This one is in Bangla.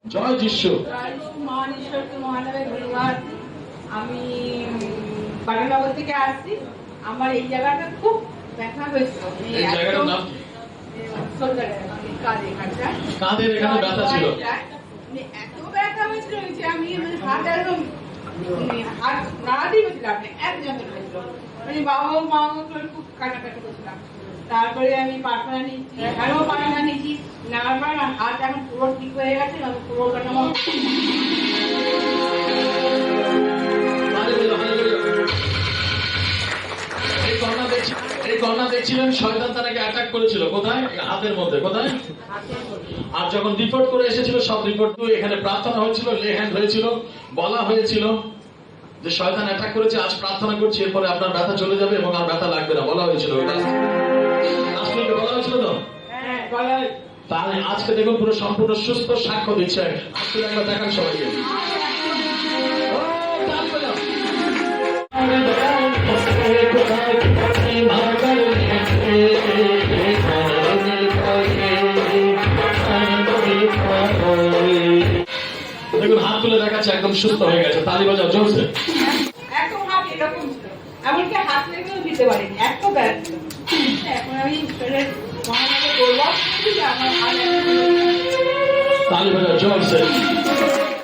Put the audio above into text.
জয় যিশু। মহান ঈশ্বরকে মহানামে ধন্যবাদ। আমি বারানগর থেকে আসছি। আমার এই জায়গাটা খুব ব্যথা হয়েছিল। এই জায়গাটার নাম কি? কাঁধের এখানে ব্যথা ছিল। এত ব্যথা হয়েছিল যে আমি হাত একদম হাত নাড়াতেই পারছিলাম না, এত যন্ত্রণা হয়েছিল। মানে বাবা মা করে খুব কাটাকাটি করছিলাম। তারপরে আমি প্রার্থনা নিচ্ছি, এখানেও প্রার্থনা নিচ্ছি, নেওয়ার পর হাত এখন পুরো ঠিক হয়ে গেছে। আমি পুরো কাটানো এই কন্যা দেখছিলেন শয়তান তাকে অ্যাটাক করেছিল কোথায়? হাতের মধ্যে। কোথায়? আর যখন রিপোর্ট করে এসেছিল সব রিপোর্ট এখানে প্রার্থনা হয়েছিল, লে হ্যান্ড হয়েছিল, বলা হয়েছিল যে শয়তান অ্যাটাক করেছে, আজ প্রার্থনা করছি এরপরে আপনার ব্যথা চলে যাবে এবং আর ব্যথা লাগবে না, বলা হয়েছিল। বলা হয়েছিল তো? তাহলে আজকে দেখুন পুরো সম্পূর্ণ সুস্থ সাক্ষ্য দিচ্ছে। আজকে একবার দেখান সবাইকে। দেখুন হাত তুলে দেখাচ্ছে একদম সুস্থ হয়ে গেছে। তালি বাজাও জোরসে। একদম হাত এরকম ছিল, এমনকি হাত লেগেও দিতে পারিনি, এত ব্যথা ছিল। এখন আমি মহানামে বললাম আমার হাত তালি বাজাও জোরসে।